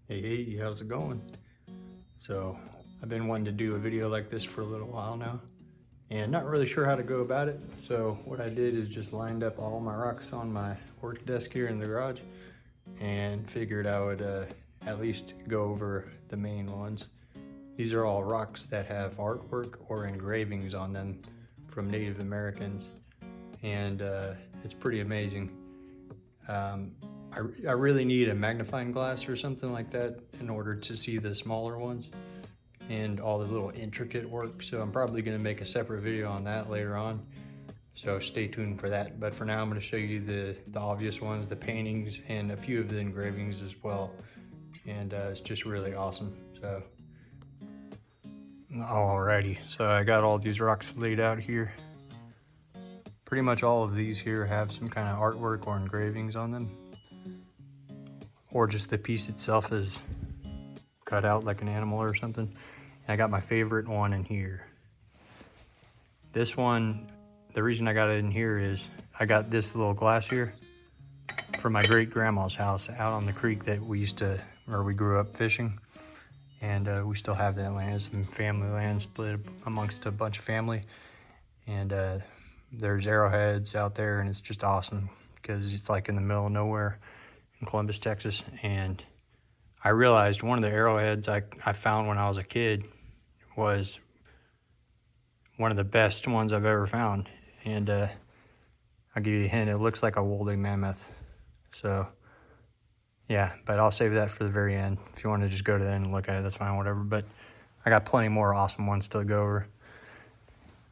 Hey, how's it going? So, I've been wanting to do a video like this for a little while now, and not really sure how to go about it. So, what I did is just lined up all my rocks on my work desk here in the garage, and figured I would at least go over the main ones. These are all rocks that have artwork or engravings on them from Native Americans, and it's pretty amazing. I really need a magnifying glass or something like that in order to see the smaller ones and all the little intricate work. So I'm probably going to make a separate video on that later on. So stay tuned for that. But for now, I'm going to show you the obvious ones, the paintings, and a few of the engravings as well. And it's just really awesome. So, alrighty. So I got all these rocks laid out here. Pretty much all of these here have some kind of artwork or engravings on them, or just the piece itself is cut out like an animal or something. And I got my favorite one in here. This one, the reason I got it in here is I got this little glass here from my great grandma's house out on the creek that we grew up fishing. And we still have that land. It's some family land split amongst a bunch of family. And there's Arrowheads out there, and it's just awesome because it's like in the middle of nowhere in Columbus, Texas. And I realized one of the Arrowheads I found when I was a kid was one of the best ones I've ever found. And I'll give you a hint, it looks like a woolly mammoth. So yeah, but I'll save that for the very end. If you want to just go to the end and look at it, that's fine, whatever. But I got plenty more awesome ones to go over.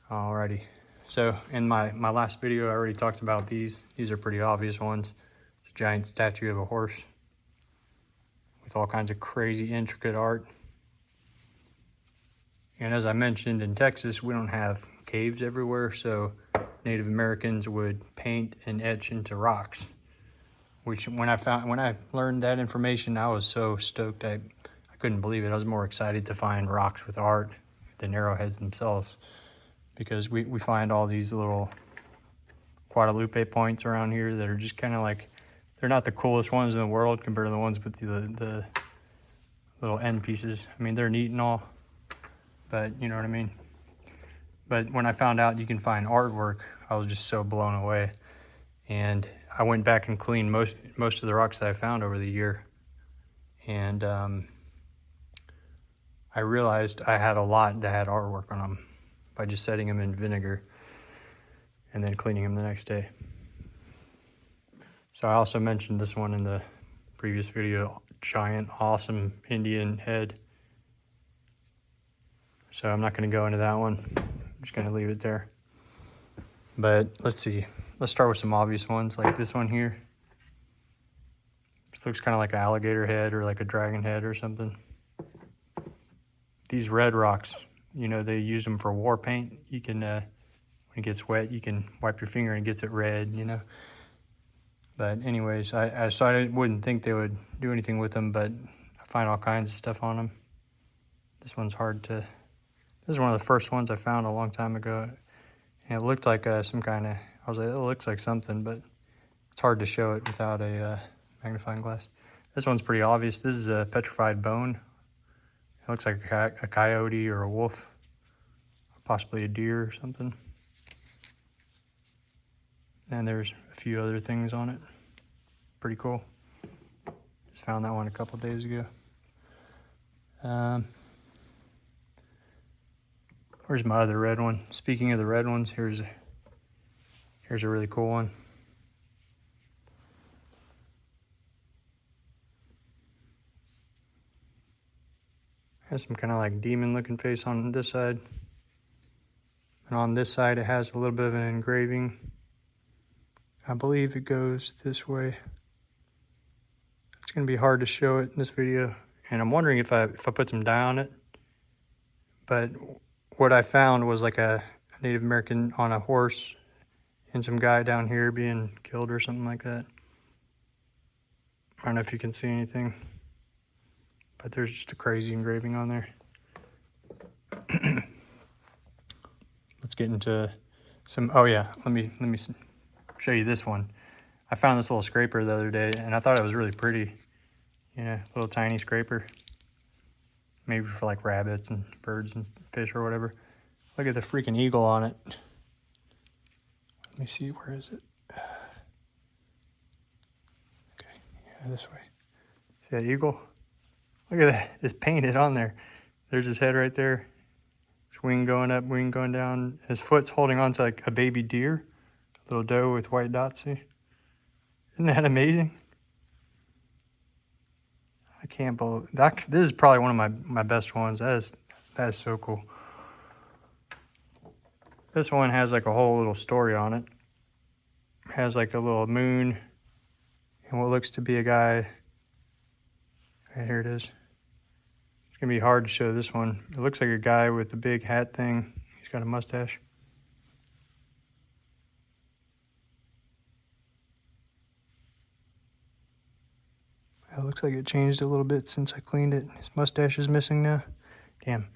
Alrighty. So in my last video, I already talked about these. These are pretty obvious ones. It's a giant statue of a horse with all kinds of crazy intricate art. And as I mentioned, in Texas, we don't have caves everywhere, so Native Americans would paint and etch into rocks. Which when I learned that information, I was so stoked. I couldn't believe it. I was more excited to find rocks with art than arrowheads themselves, because we find all these little Guadalupe points around here that are just kind of like, they're not the coolest ones in the world compared to the ones with the little end pieces. I mean, they're neat and all, but you know what I mean? But when I found out you can find artwork, I was just so blown away. And I went back and cleaned most of the rocks that I found over the year. And I realized I had a lot that had artwork on them by just setting them in vinegar and then cleaning them the next day. So I also mentioned this one in the previous video, giant, awesome Indian head. So I'm not going to go into that one. I'm just going to leave it there. But let's see. Let's start with some obvious ones, like this one here. This looks kind of like an alligator head or like a dragon head or something. These red rocks, you know, they use them for war paint. You can, when it gets wet, you can wipe your finger and it gets it red, you know. But anyways, I wouldn't think they would do anything with them, but I find all kinds of stuff on them. This one's hard to, this is one of the first ones I found a long time ago. And it looked like some kind of, I was like, it looks like something, but it's hard to show it without a magnifying glass. This one's pretty obvious. This is a petrified bone. It looks like a coyote or a wolf, possibly a deer or something. And there's a few other things on it. Pretty cool. Just found that one a couple days ago. Where's my other red one? Speaking of the red ones, here's a really cool one. Has some kind of like demon looking face on this side. And on this side, it has a little bit of an engraving. I believe it goes this way. It's going to be hard to show it in this video. And I'm wondering if I put some dye on it. But what I found was like a Native American on a horse and some guy down here being killed or something like that. I don't know if you can see anything, but there's just a crazy engraving on there. Let's get into some, oh yeah, let me show you this one. I found this little scraper the other day and I thought it was really pretty. You know, little tiny scraper. Maybe for like rabbits and birds and fish or whatever. Look at the freaking eagle on it. Let me see, where is it? Okay, yeah, this way. See that eagle? Look at that, it's painted on there. There's his head right there. His wing going up, wing going down. His foot's holding on to like a baby deer. A little doe with white dots, see? Isn't that amazing? I can't believe that. This is probably one of my best ones. That is so cool. This one has like a whole little story on it. It has like a little moon and what looks to be a guy. Right, here it is. It's gonna be hard to show this one. It looks like a guy with a big hat thing. He's got a mustache. It looks like it changed a little bit since I cleaned it. His mustache is missing now. Damn.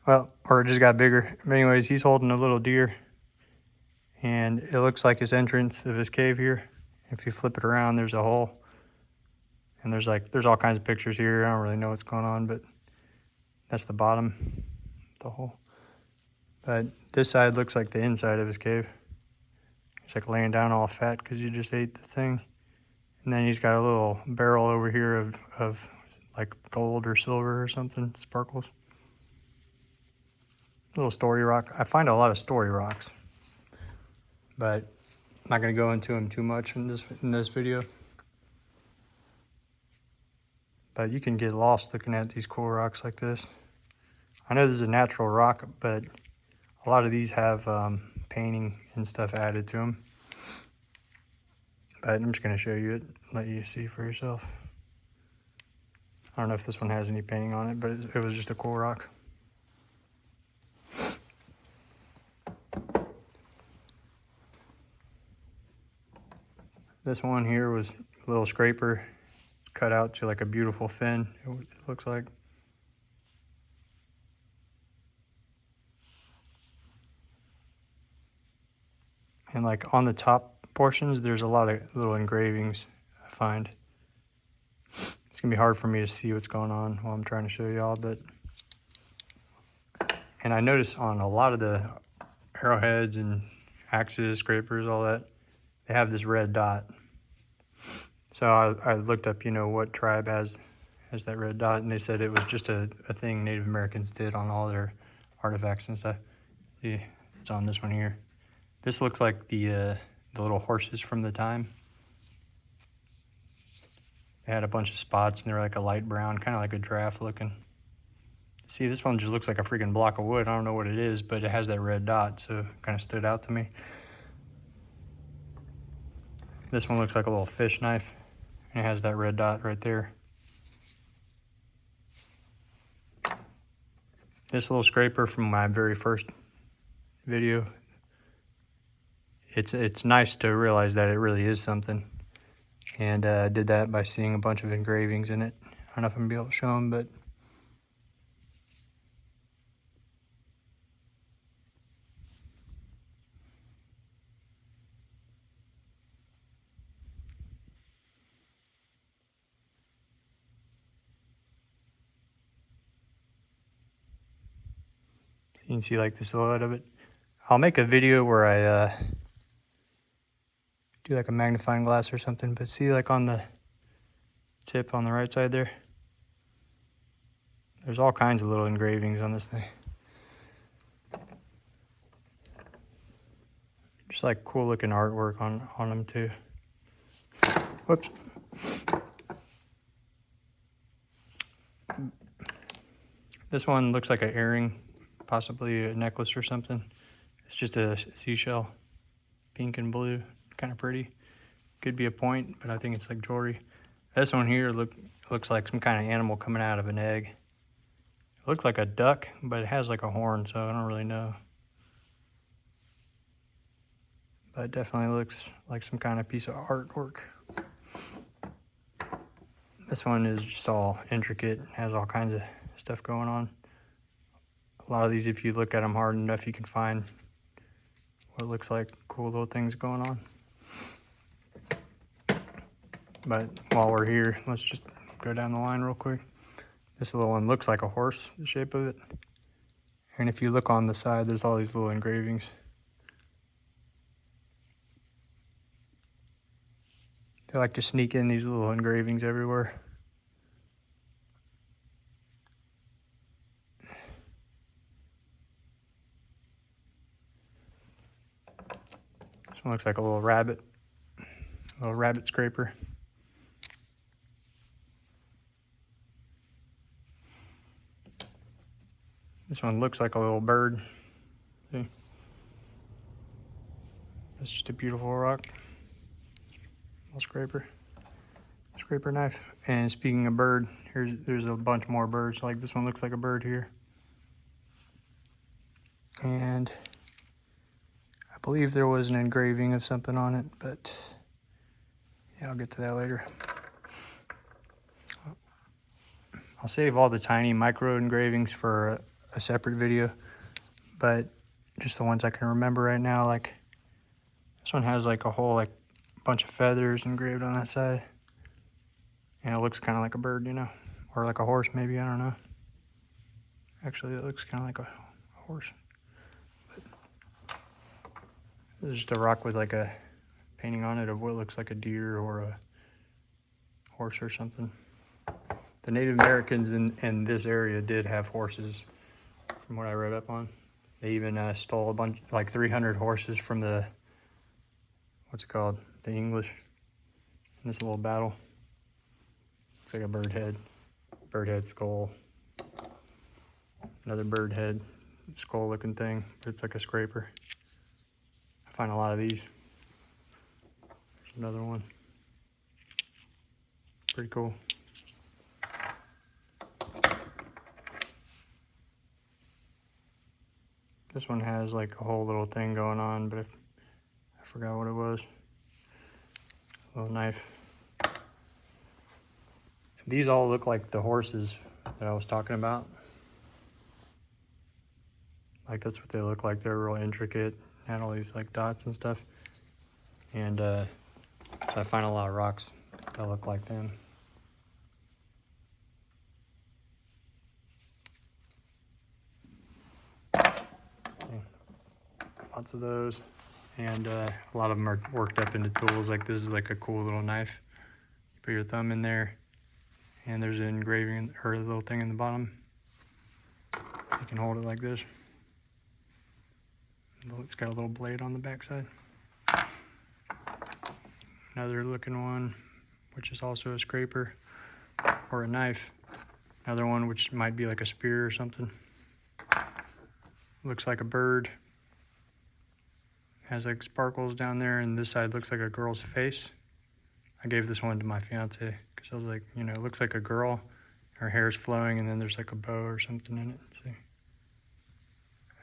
Well, or it just got bigger. But anyways, he's holding a little deer. And it looks like his entrance of his cave here. If you flip it around, there's a hole. And there's all kinds of pictures here. I don't really know what's going on, but that's the bottom, the hole. But this side looks like the inside of his cave. He's like laying down all fat because you just ate the thing. And then he's got a little barrel over here of like gold or silver or something, sparkles. Little story rock. I find a lot of story rocks, but I'm not going to go into them too much in this video. But you can get lost looking at these cool rocks like this. I know this is a natural rock, but a lot of these have painting and stuff added to them. But I'm just going to show you it, let you see for yourself. I don't know if this one has any painting on it, but it was just a cool rock. This one here was a little scraper cut out to like a beautiful fin, it looks like. And like on the top portions, there's a lot of little engravings I find. It's gonna be hard for me to see what's going on while I'm trying to show y'all, but. And I noticed on a lot of the arrowheads and axes, scrapers, all that, they have this red dot. So I looked up, you know, what tribe has that red dot, and they said it was just a thing Native Americans did on all their artifacts and stuff. See, it's on this one here. This looks like the little horses from the time. They had a bunch of spots, and they're like a light brown, kind of like a giraffe looking. See, this one just looks like a freaking block of wood. I don't know what it is, but it has that red dot, so it kind of stood out to me. This one looks like a little fish knife, and it has that red dot right there. This little scraper from my very first video, it's nice to realize that it really is something. And I did that by seeing a bunch of engravings in it. I don't know if I'm going to be able to show them, but you can see like the silhouette of it. I'll make a video where I do like a magnifying glass or something, but see like on the tip on the right side there, there's all kinds of little engravings on this thing. Just like cool looking artwork on them too. Whoops. This one looks like an earring, possibly a necklace or something. It's just a seashell, pink and blue, kind of pretty. Could be a point, but I think it's like jewelry. This one here looks like some kind of animal coming out of an egg. It looks like a duck, but it has like a horn, so I don't really know. But it definitely looks like some kind of piece of artwork. This one is just all intricate, has all kinds of stuff going on. A lot of these, if you look at them hard enough, you can find what looks like cool little things going on. But while we're here, let's just go down the line real quick. This little one looks like a horse, the shape of it. And if you look on the side, there's all these little engravings. They like to sneak in these little engravings everywhere. This one looks like a little rabbit scraper. This one looks like a little bird. See? It's just a beautiful rock. Little scraper knife. And speaking of bird, there's a bunch more birds. Like this one looks like a bird here. And I believe there was an engraving of something on it, but yeah, I'll get to that later. I'll save all the tiny micro engravings for a separate video, but just the ones I can remember right now. Like this one has like a whole like bunch of feathers engraved on that side, and it looks kind of like a bird, you know, or like a horse maybe, I don't know. Actually, it looks kind of like a horse. But this is just a rock with like a painting on it of what looks like a deer or a horse or something. The Native Americans in this area did have horses, from what I read up on. They even stole a bunch, like 300 horses from the, what's it called? The English, in this little battle. Looks like a bird head skull. Another bird head skull looking thing, but it's like a scraper. I find a lot of these. There's another one. Pretty cool. This one has like a whole little thing going on, but I forgot what it was. A little knife. These all look like the horses that I was talking about. Like that's what they look like. They're real intricate, had all these like dots and stuff. And so I find a lot of rocks that look like them. Lots of those, and a lot of them are worked up into tools. Like this is like a cool little knife. You put your thumb in there, and there's an engraving or a little thing in the bottom. You can hold it like this. It's got a little blade on the backside. Another looking one, which is also a scraper or a knife. Another one which might be like a spear or something. Looks like a bird. Has like sparkles down there, and this side looks like a girl's face. I gave this one to my fiance because I was like, you know, it looks like a girl. Her hair's flowing, and then there's like a bow or something in it. See?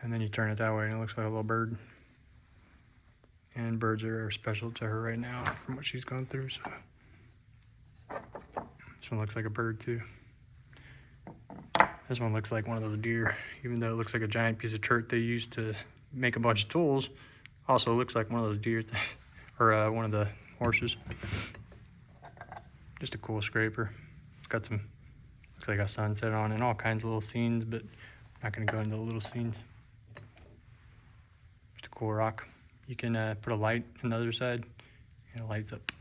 And then you turn it that way, and it looks like a little bird. And birds are special to her right now from what she's going through. So this one looks like a bird too. This one looks like one of those deer, even though it looks like a giant piece of chert they used to make a bunch of tools. Also looks like one of those deer things, or one of the horses. Just a cool scraper. It's got some, looks like a sunset on it and all kinds of little scenes, but I'm not gonna go into the little scenes. Just a cool rock. You can put a light on the other side and it lights up.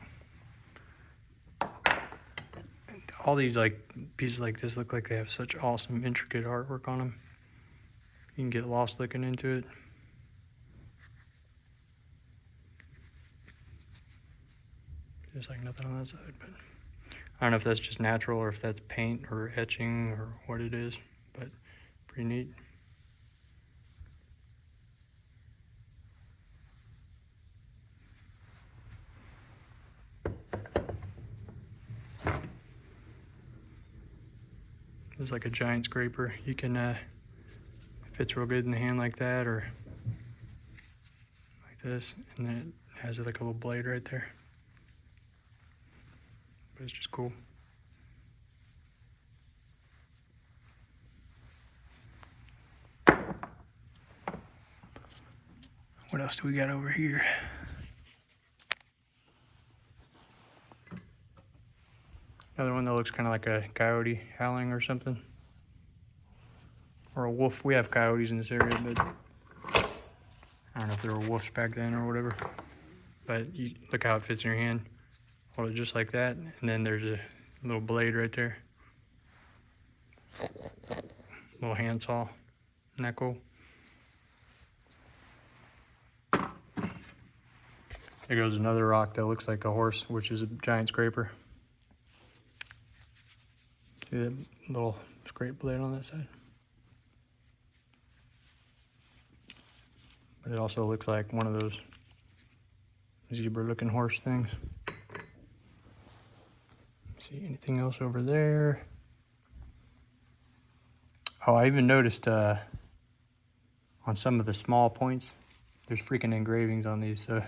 And all these like pieces like this look like they have such awesome intricate artwork on them. You can get lost looking into it. There's like nothing on that side, but I don't know if that's just natural or if that's paint or etching or what it is, but pretty neat. It's like a giant scraper. You can, it fits real good in the hand like that or like this, and then it has like a little blade right there. But it's just cool. What else do we got over here? Another one that looks kind of like a coyote howling or something. Or a wolf. We have coyotes in this area, but I don't know if there were wolves back then or whatever. But you look how it fits in your hand. Hold it just like that. And then there's a little blade right there. Little handsaw. Isn't that cool? There goes another rock that looks like a horse, which is a giant scraper. See that little scrape blade on that side? But it also looks like one of those zebra-looking horse things. See anything else over there? Oh, I even noticed on some of the small points, there's freaking engravings on these. So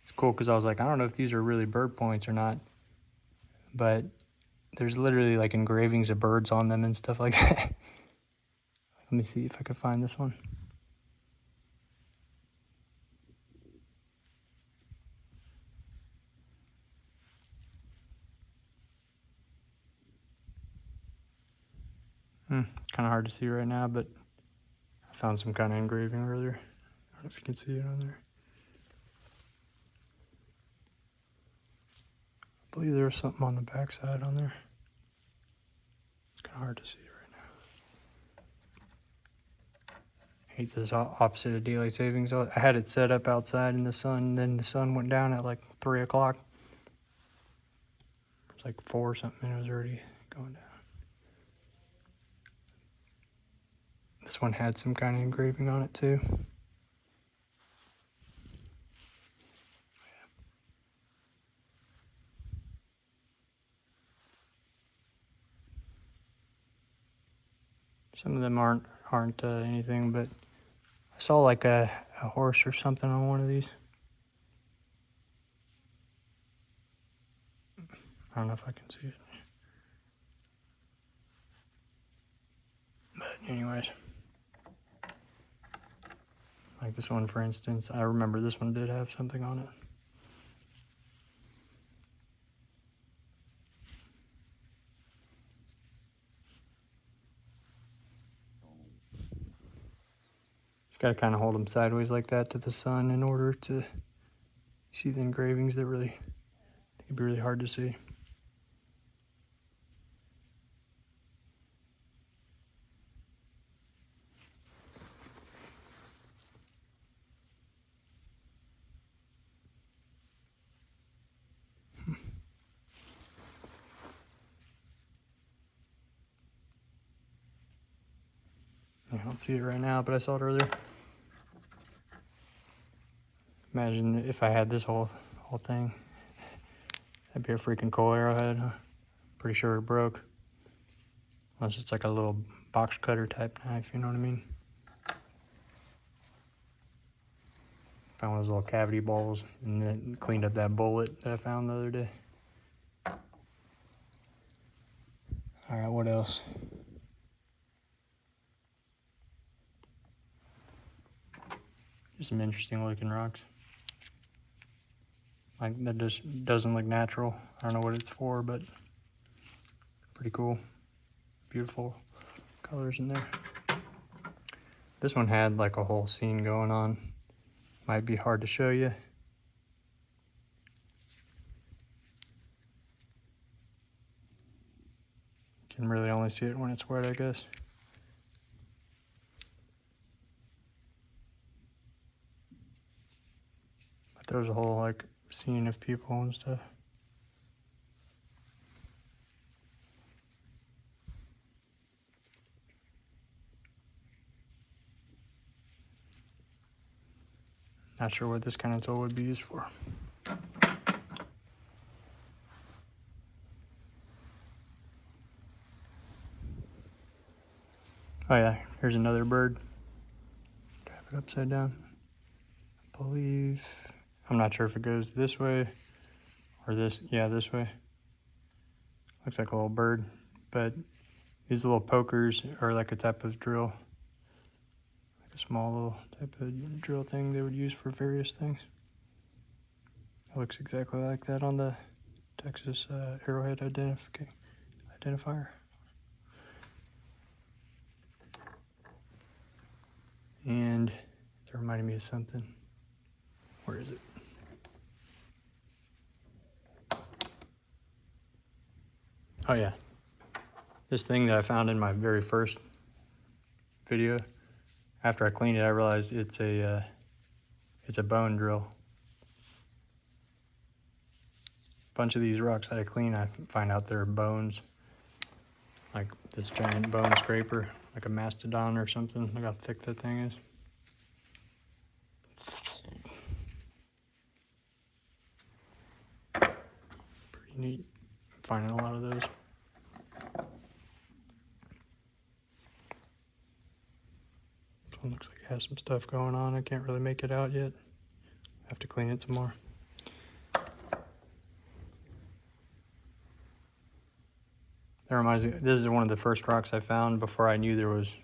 it's cool because I was like, I don't know if these are really bird points or not, but there's literally like engravings of birds on them and stuff like that. Let me see if I can find this one. It's kind of hard to see right now, but I found some kind of engraving earlier. I don't know if you can see it on there. I believe there was something on the backside on there. It's kind of hard to see right now. I hate this opposite of daylight savings. I had it set up outside in the sun, and then the sun went down at like 3 o'clock. It was like 4 or something, and it was already going down. This one had some kind of engraving on it too. Some of them aren't anything, but I saw like a horse or something on one of these. I don't know if I can see it. But anyways, like this one, for instance, I remember this one did have something on it. Just got to kind of hold them sideways like that to the sun in order to see the engravings. That really, it'd be really hard to see. I don't see it right now, but I saw it earlier. Imagine if I had this whole thing. That'd be a freaking cool arrowhead. Huh? Pretty sure it broke. Unless it's like a little box cutter type knife, you know what I mean? Found one of those little cavity balls and then cleaned up that bullet that I found the other day. Alright, what else? Just some interesting looking rocks. Like that just doesn't look natural. I don't know what it's for, but pretty cool. Beautiful colors in there. This one had like a whole scene going on. Might be hard to show you. Can really only see it when it's wet, I guess. But there's a whole like scene of people and stuff. Not sure what this kind of tool would be used for. Oh yeah, here's another bird. Tap it upside down. I believe, I'm not sure if it goes this way or this. Yeah, this way. Looks like a little bird, but these little pokers are like a type of drill. Like a small little type of drill thing they would use for various things. It looks exactly like that on the Texas Arrowhead identifier. And it reminded me of something. Where is it? Oh yeah, this thing that I found in my very first video. After I cleaned it, I realized it's a bone drill. A bunch of these rocks that I clean, I find out they're bones. Like this giant bone scraper, like a mastodon or something. Look how thick that thing is. Pretty neat. I'm finding a lot of those. This one looks like it has some stuff going on. I can't really make it out yet. I have to clean it some more. That reminds me, this is one of the first rocks I found before I knew there was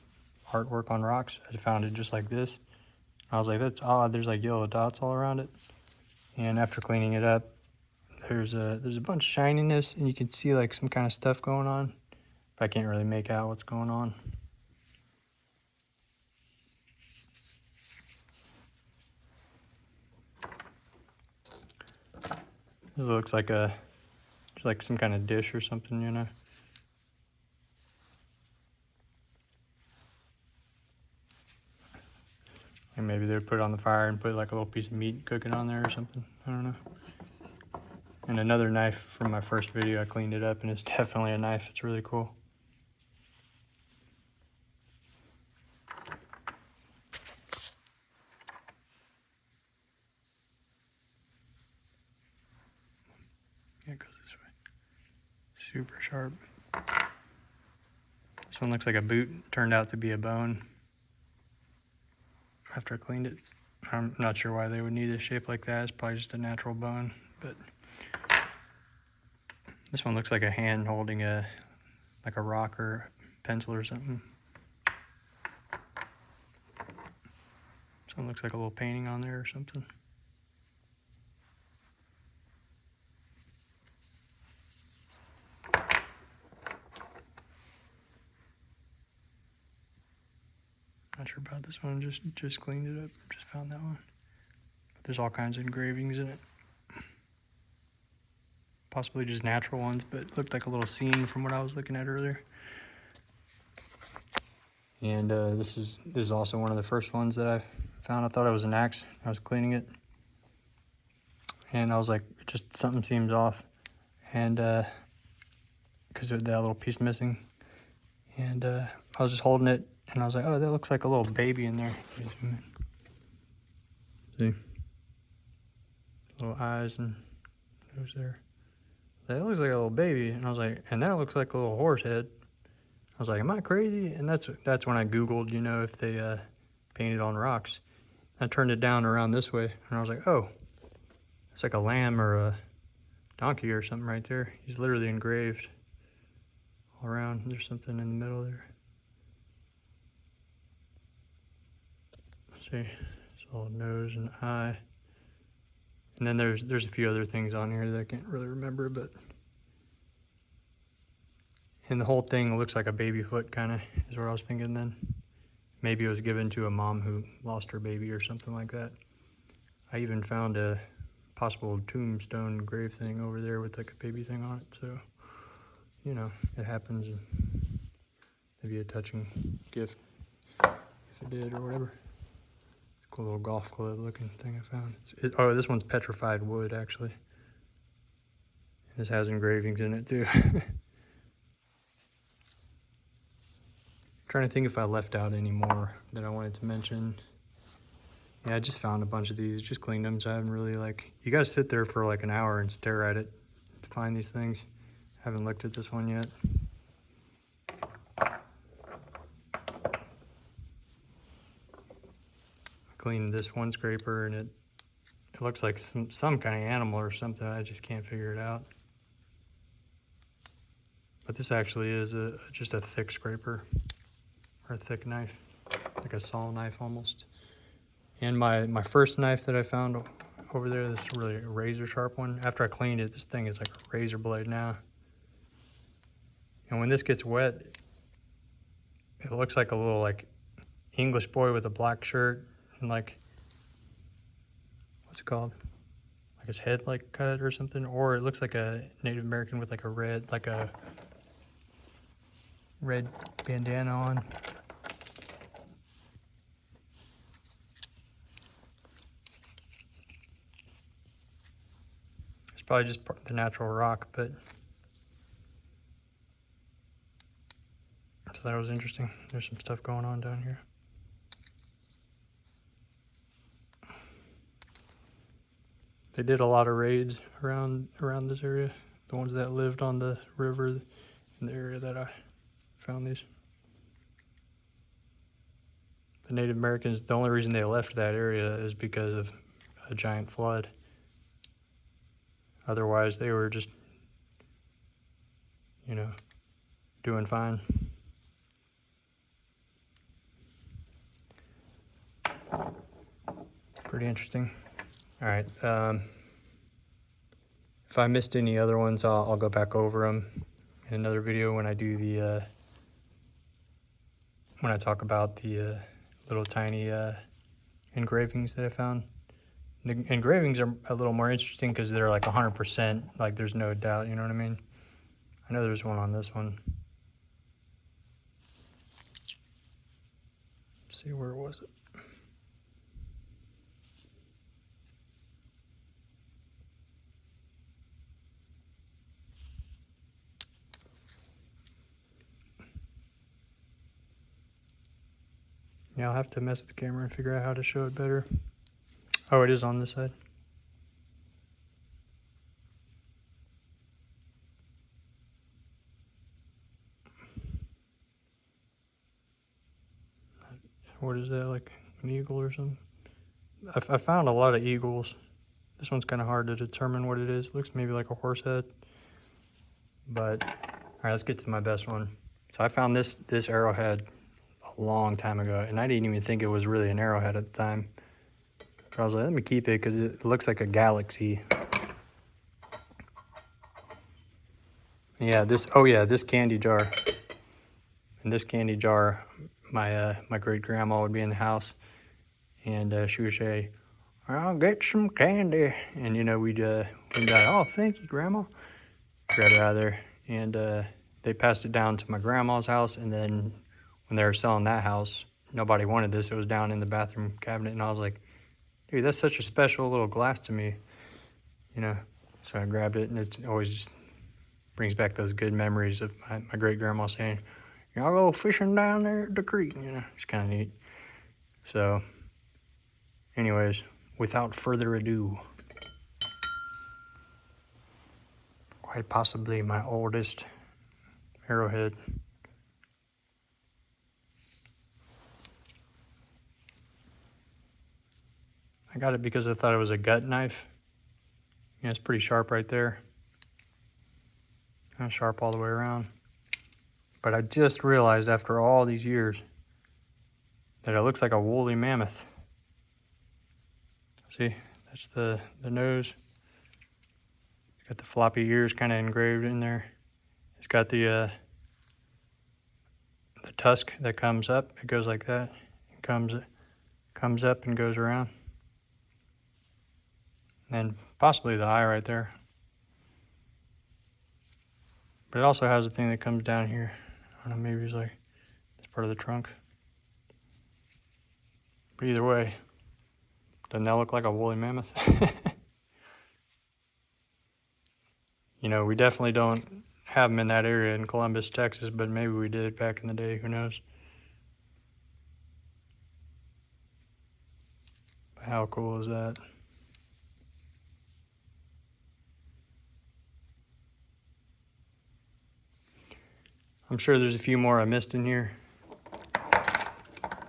artwork on rocks. I found it just like this. I was like, that's odd. There's like yellow dots all around it. And after cleaning it up, there's a bunch of shininess, and you can see like some kind of stuff going on, but I can't really make out what's going on. This looks like just like some kind of dish or something, you know. And maybe they would put it on the fire and put like a little piece of meat cooking on there or something. I don't know. And another knife from my first video, I cleaned it up, and it's definitely a knife. It's really cool. Yeah, it goes this way. Super sharp. This one looks like a boot. Turned out to be a bone after I cleaned it. I'm not sure why they would need a shape like that. It's probably just a natural bone, but this one looks like a hand holding like a rock or a pencil or something. This one looks like a little painting on there or something. Not sure about this one, just cleaned it up, just found that one. But there's all kinds of engravings in it. Possibly just natural ones, but it looked like a little scene from what I was looking at earlier. And this is also one of the first ones that I found. I thought it was an axe. I was cleaning it, and I was like, just something seems off, and because of that little piece missing. And I was just holding it, and I was like, oh, that looks like a little baby in there. Let me zoom in. See? Little eyes and nose there. That looks like a little baby. And I was like, and that looks like a little horse head. I was like, am I crazy? And that's when I Googled, you know, if they painted on rocks. I turned it down around this way, and I was like, oh, it's like a lamb or a donkey or something right there. He's literally engraved all around. There's something in the middle there. See, it's all nose and eye. And then there's a few other things on here that I can't really remember, but and the whole thing looks like a baby foot, kind of, is what I was thinking then. Maybe it was given to a mom who lost her baby or something like that. I even found a possible tombstone grave thing over there with like a baby thing on it, so, you know, it happens, and maybe a touching gift if it did or whatever. Cool little golf club looking thing I found. Oh, this one's petrified wood, actually. This has engravings in it too. Trying to think if I left out any more that I wanted to mention. Yeah, I just found a bunch of these, just cleaned them, so I haven't really you gotta sit there for like an hour and stare at it to find these things. Haven't looked at this one yet. Cleaned this one scraper, and it looks like some kind of animal or something. I just can't figure it out. But this actually is just a thick scraper, or a thick knife, like a saw knife almost. And my first knife that I found over there, this really razor sharp one. After I cleaned it, this thing is like a razor blade now. And when this gets wet, it looks like a little like English boy with a black shirt and like, what's it called? Like his head like cut or something. Or it looks like a Native American with like a red bandana on. It's probably just the natural rock, but I just thought it was interesting. There's some stuff going on down here. They did a lot of raids around this area. The ones that lived on the river in the area that I found these. The Native Americans, the only reason they left that area is because of a giant flood. Otherwise, they were just, you know, doing fine. Pretty interesting. All right. If I missed any other ones, I'll go back over them in another video when I do the when I talk about the little tiny engravings that I found. The engravings are a little more interesting because they're like 100%, like there's no doubt, you know what I mean? I know there's one on this one. Let's see, where was it? Yeah, I'll have to mess with the camera and figure out how to show it better. Oh, it is on this side. What is that, like an eagle or something? I found a lot of eagles. This one's kind of hard to determine what it is. It looks maybe like a horse head. But, all right, let's get to my best one. So I found this arrowhead a long time ago, and I didn't even think it was really an arrowhead at the time. But I was like, let me keep it because it looks like a galaxy. Yeah, this candy jar. In this candy jar, my great grandma would be in the house, and she would say, "I'll get some candy," and you know we'd be like, "Oh, thank you, Grandma." Grab it out of there, and they passed it down to my grandma's house, and then when they were selling that house, nobody wanted this. It was down in the bathroom cabinet, and I was like, "Dude, that's such a special little glass to me," you know. So I grabbed it, and it always just brings back those good memories of my great grandma saying, "Y'all go fishing down there at the creek," you know. It's kind of neat. So, anyways, without further ado, quite possibly my oldest arrowhead. I got it because I thought it was a gut knife. Yeah, it's pretty sharp right there. Kind of sharp all the way around. But I just realized after all these years that it looks like a woolly mammoth. See, that's the nose. It's got the floppy ears kind of engraved in there. It's got the tusk that comes up. It goes like that. It comes up and goes around. And possibly the eye right there. But it also has a thing that comes down here. I don't know, maybe it's like it's part of the trunk. But either way, doesn't that look like a woolly mammoth? You know, we definitely don't have them in that area in Columbus, Texas, but maybe we did back in the day, who knows? But how cool is that? I'm sure there's a few more I missed in here.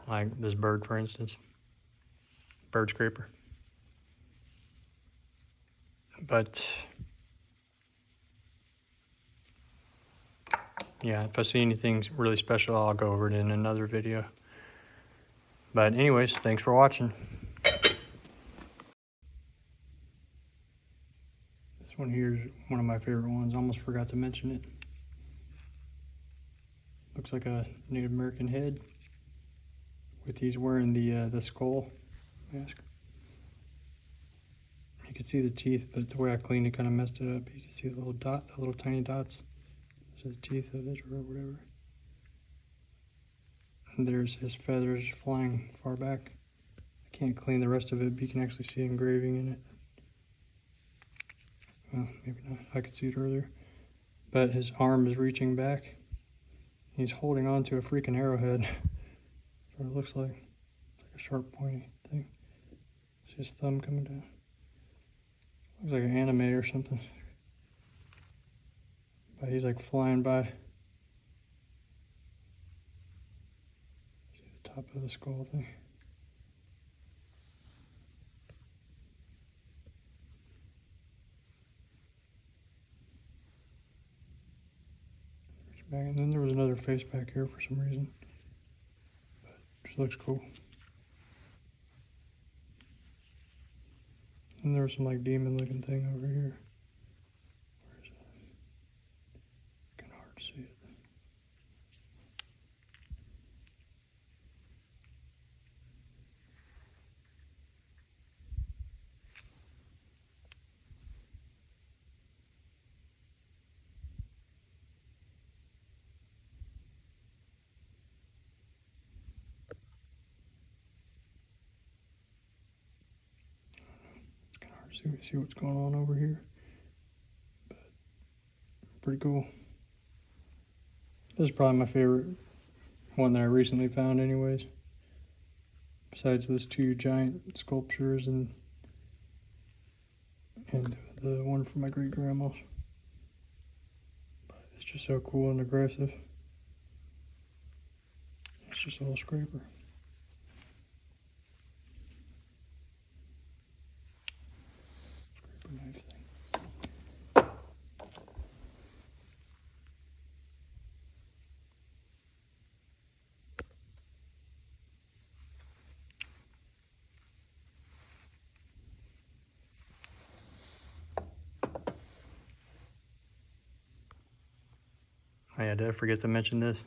Like this bird, for instance. Bird scraper. But yeah, if I see anything really special, I'll go over it in another video. But anyways, thanks for watching. one here is one of my favorite ones. Almost forgot to mention it. Looks like a Native American head with he's wearing the skull mask. You can see the teeth, but the way I cleaned it kind of messed it up. You can see the little dot, the little tiny dots. Those are the teeth of it or whatever. And there's his feathers flying far back. I can't clean the rest of it, but you can actually see engraving in it. Well, maybe not. I could see it earlier. But his arm is reaching back. He's holding on to a freaking arrowhead. That's what it looks like. It's like a sharp, pointy thing. See his thumb coming down. Looks like an anime or something. But he's like flying by. See the top of the skull thing. Back, and then there was another face back here for some reason. But it just looks cool. And there was some like demon looking thing over here. Where is it? Kind of hard to see it. See what's going on over here. But pretty cool. This is probably my favorite one that I recently found anyways. Besides those two giant sculptures and the one from my great grandma's. But it's just so cool and aggressive. It's just a little scraper. Knife thing. Oh yeah, did I forget to mention this?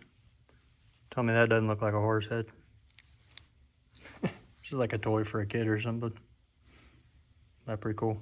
Tell me that doesn't look like a horse head. This is like a toy for a kid or something. That's pretty cool.